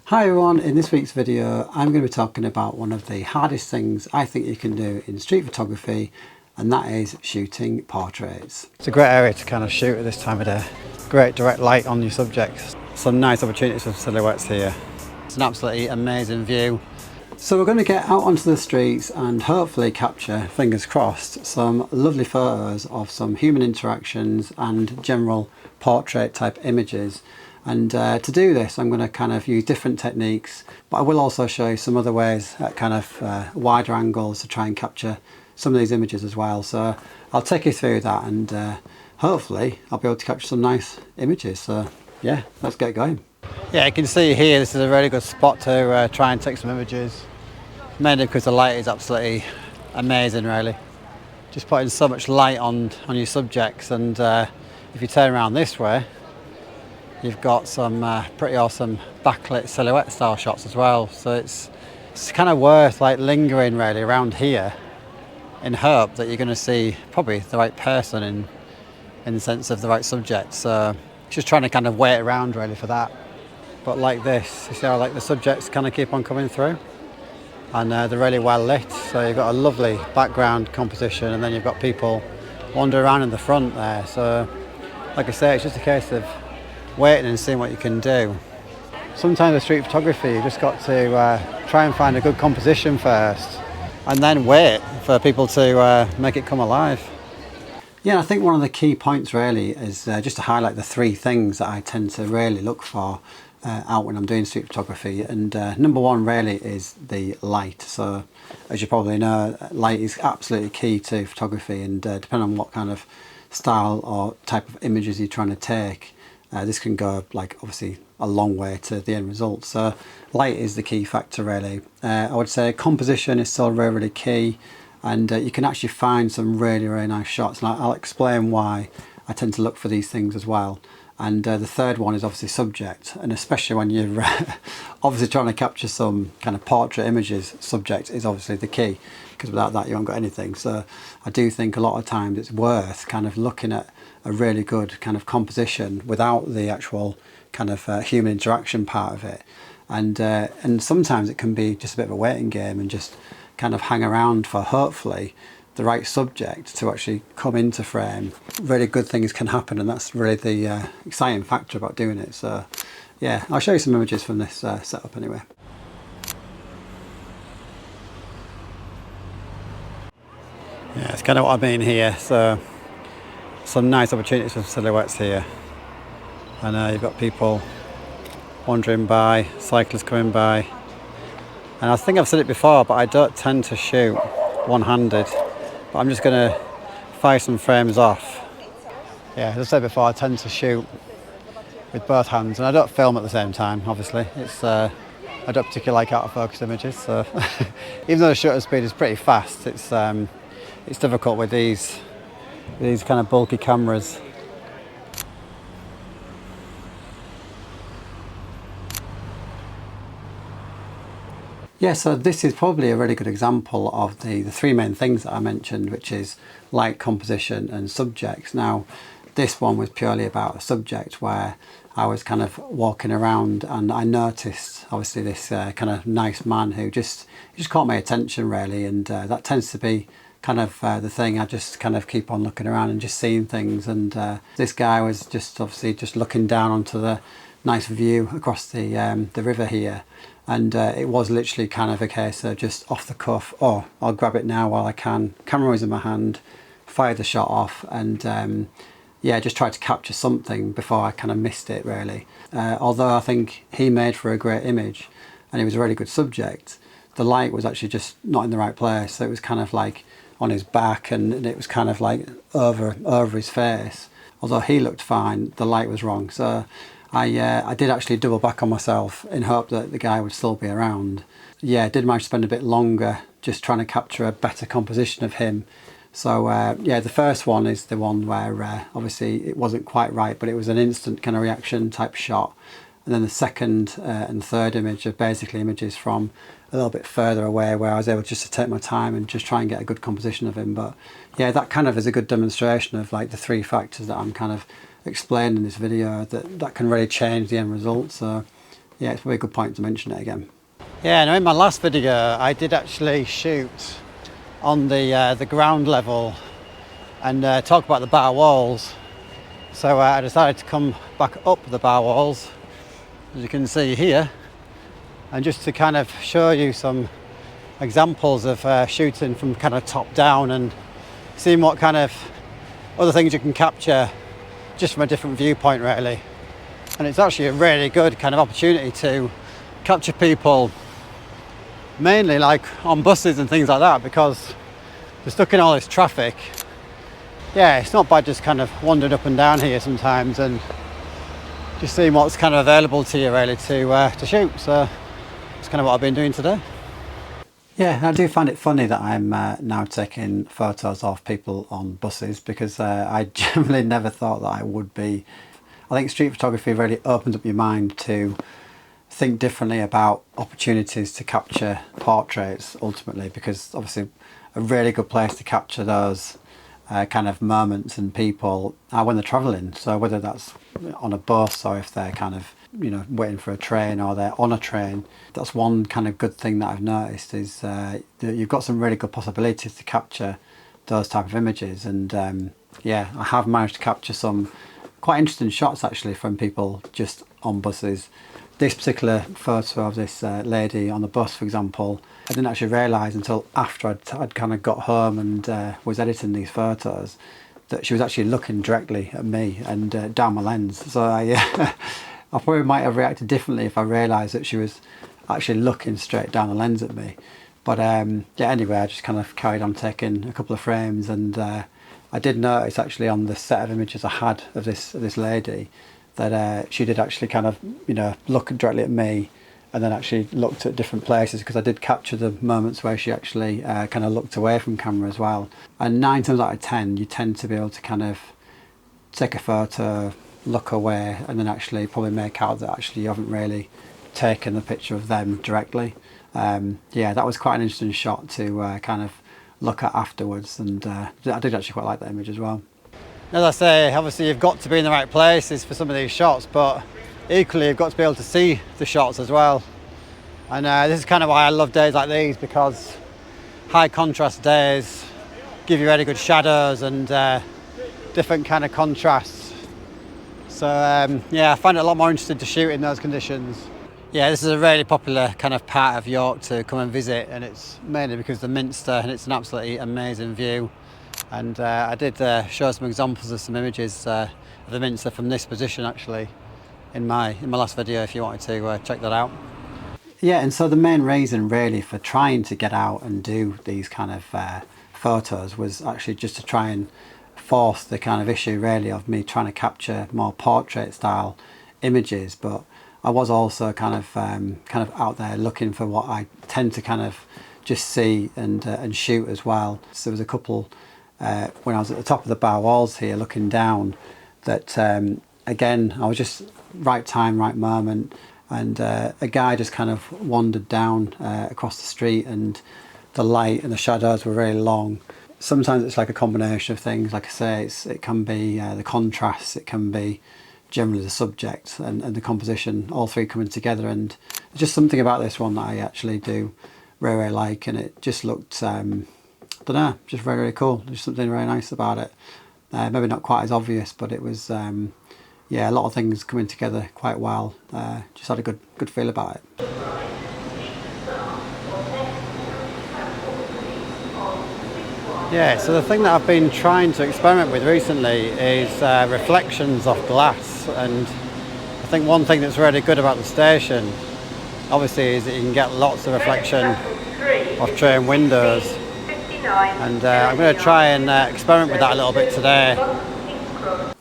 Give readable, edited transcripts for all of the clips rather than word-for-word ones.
Hi everyone, in this week's video I'm going to be talking about one of the hardest things I think you can do in street photography, and that is shooting portraits. It's a great area to kind of shoot at this time of day. Great direct light on your subjects. Some nice opportunities for silhouettes here. It's an absolutely amazing view. So we're going to get out onto the streets and hopefully capture, fingers crossed, some lovely photos of some human interactions and general portrait type images. And to do this I'm going to kind of use different techniques, but I will also show you some other ways at kind of wider angles to try and capture some of these images as well. So I'll take you through that, and hopefully I'll be able to capture some nice images. So yeah, let's get going. Yeah, you can see here this is a really good spot to try and take some images, mainly because the light is absolutely amazing really. Just putting so much light on your subjects, and if you turn around this way you've got some pretty awesome backlit silhouette style shots as well. So it's kind of worth like lingering really around here in hope that you're going to see probably the right person in the sense of the right subject. So just trying to kind of wait around really for that. But like this, you see how like the subjects kind of keep on coming through, and they're really well lit. So you've got a lovely background composition, and then you've got people wandering around in the front there. So like I say, it's just a case of waiting and seeing what you can do. Sometimes with street photography you just got to try and find a good composition first, and then wait for people to make it come alive. Yeah, I think one of the key points really is just to highlight the three things that I tend to really look for out when I'm doing street photography. And number one really is the light. So as you probably know, light is absolutely key to photography, and depending on what kind of style or type of images you're trying to take, this can go like obviously a long way to the end result. So light is the key factor really. I would say composition is still really, really key, and you can actually find some really, really nice shots, and I'll explain why I tend to look for these things as well. And the third one is obviously subject, and especially when you're obviously trying to capture some kind of portrait images, subject is obviously the key, because without that you haven't got anything. So I do think a lot of times it's worth kind of looking at a really good kind of composition without the actual kind of human interaction part of it, and sometimes it can be just a bit of a waiting game and just kind of hang around for hopefully the right subject to actually come into frame. Really good things can happen, and that's really the exciting factor about doing it. So yeah, I'll show you some images from this setup anyway. Yeah, it's kind of what I mean here. So some nice opportunities for silhouettes here, and you've got people wandering by, cyclists coming by, and I think I've said it before, but I don't tend to shoot one-handed, but I'm just going to fire some frames off. Yeah, as I said before, I tend to shoot with both hands, and I don't film at the same time obviously. It's I don't particularly like out of focus images, so even though the shutter speed is pretty fast, it's difficult with these kind of bulky cameras. Yeah, so this is probably a really good example of the three main things that I mentioned, which is light, composition and subjects. Now this one was purely about a subject where I was kind of walking around and I noticed obviously this kind of nice man who just caught my attention really, and that tends to be kind of the thing. I just kind of keep on looking around and just seeing things, and this guy was just obviously just looking down onto the nice view across the river here, and it was literally kind of a case of just off the cuff, oh I'll grab it now while I can, camera was in my hand, fired the shot off, and yeah, just tried to capture something before I kind of missed it really. Although I think he made for a great image and it was a really good subject, the light was actually just not in the right place. So it was kind of like on his back, and it was kind of like over his face. Although he looked fine, the light was wrong. So I did actually double back on myself in hope that the guy would still be around. Yeah, I did manage to spend a bit longer just trying to capture a better composition of him. So yeah, the first one is the one where obviously it wasn't quite right, but it was an instant kind of reaction type shot. And then the second and third image are basically images from a little bit further away, where I was able just to take my time and just try and get a good composition of him. But yeah, that kind of is a good demonstration of like the three factors that I'm kind of explaining in this video that can really change the end result. So yeah, it's probably a good point to mention it again. Yeah, now in my last video I did actually shoot on the ground level and talk about the bar walls. So I decided to come back up the bar walls, as you can see here, and just to kind of show you some examples of shooting from kind of top down and seeing what kind of other things you can capture just from a different viewpoint really. And it's actually a really good kind of opportunity to capture people mainly like on buses and things like that, because they're stuck in all this traffic. Yeah, it's not bad just kind of wandering up and down here sometimes and just seeing what's kind of available to you really to shoot. So that's kind of what I've been doing today. Yeah, I do find it funny that I'm now taking photos of people on buses, because I generally never thought that I would be. I think street photography really opens up your mind to think differently about opportunities to capture portraits ultimately, because obviously a really good place to capture those kind of moments and people are when they're travelling. So whether that's on a bus or if they're kind of, you know, waiting for a train or they're on a train, that's one kind of good thing that I've noticed is that you've got some really good possibilities to capture those type of images. And yeah, I have managed to capture some quite interesting shots actually from people just on buses. This particular photo of this lady on the bus, for example, I didn't actually realise until after I'd kind of got home and was editing these photos that she was actually looking directly at me and down my lens. So I probably might have reacted differently if I realised that she was actually looking straight down the lens at me. But yeah, anyway, I just kind of carried on taking a couple of frames, and I did notice actually on the set of images I had of this lady that she did actually kind of, you know, look directly at me and then actually looked at different places, because I did capture the moments where she actually kind of looked away from camera as well. And 9 times out of 10 you tend to be able to kind of take a photo, look away, and then actually probably make out that actually you haven't really taken the picture of them directly. Yeah, that was quite an interesting shot to kind of look at afterwards, and I did actually quite like that image as well. As I say, obviously you've got to be in the right places for some of these shots, but equally you've got to be able to see the shots as well. And this is kind of why I love days like these, because high contrast days give you really good shadows and different kind of contrasts. So yeah, I find it a lot more interesting to shoot in those conditions. Yeah, this is a really popular kind of part of York to come and visit, and it's mainly because of the Minster, and it's an absolutely amazing view. And I did show some examples of some images of the Minster from this position actually in my last video, if you wanted to check that out. Yeah, and so the main reason really for trying to get out and do these kind of photos was actually just to try and force the kind of issue really of me trying to capture more portrait style images. But I was also kind of out there looking for what I tend to kind of just see and shoot as well. So there was a couple when I was at the top of the bar walls here looking down that again I was just right time, right moment, and a guy just kind of wandered down across the street, and the light and the shadows were really long. Sometimes it's like a combination of things, like I say, it can be the contrasts, it can be generally the subject and the composition, all three coming together. And there's just something about this one that I actually do really like, and it just looked I don't know, just very cool. There's something very nice about it. Maybe not quite as obvious, but it was yeah, a lot of things coming together quite well. Just had a good feel about it. Yeah, so the thing that I've been trying to experiment with recently is reflections off glass, and I think one thing that's really good about the station obviously is that you can get lots of reflection off train windows, and I'm going to try and experiment with that a little bit today.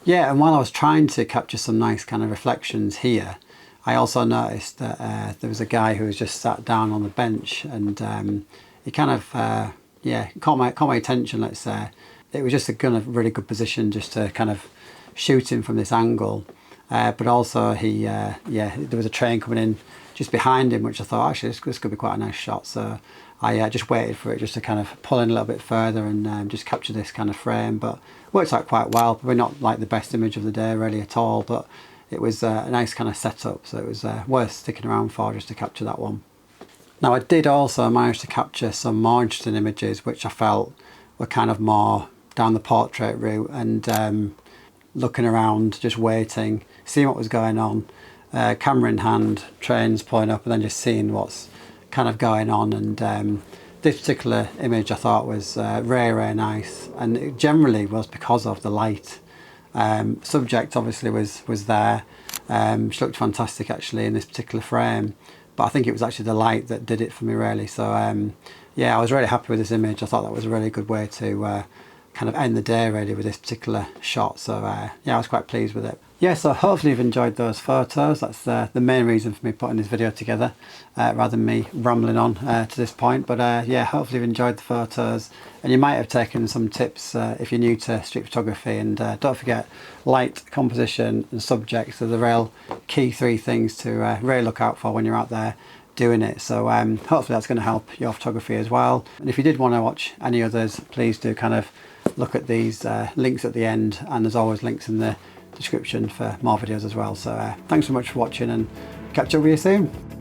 Yeah, and while I was trying to capture some nice kind of reflections here, I also noticed that there was a guy who was just sat down on the bench, and he kind of yeah, caught my attention, let's say. It was just a kind of really good position just to kind of shoot him from this angle. But also yeah, there was a train coming in just behind him, which I thought actually this could be quite a nice shot. So I just waited for it just to kind of pull in a little bit further and just capture this kind of frame. But worked out quite well. Probably not like the best image of the day really at all, but it was a nice kind of setup, so it was worth sticking around for just to capture that one. Now I did also manage to capture some more interesting images which I felt were kind of more down the portrait route, and looking around, just waiting, seeing what was going on, camera in hand, trains pulling up, and then just seeing what's kind of going on. And this particular image I thought was really nice, and it generally was because of the light. Subject obviously was there. She looked fantastic actually in this particular frame, but I think it was actually the light that did it for me really. So yeah, I was really happy with this image. I thought that was a really good way to kind of end the day really with this particular shot. So yeah, I was quite pleased with it. Yeah, so hopefully you've enjoyed those photos. That's the main reason for me putting this video together, rather than me rambling on to this point. But yeah, hopefully you've enjoyed the photos, and you might have taken some tips if you're new to street photography. And don't forget, light, composition and subjects are the real key three things to really look out for when you're out there doing it. So hopefully that's going to help your photography as well. And if you did want to watch any others, please do kind of look at these links at the end, and there's always links in the description for more videos as well. So thanks so much for watching, and catch up with you soon.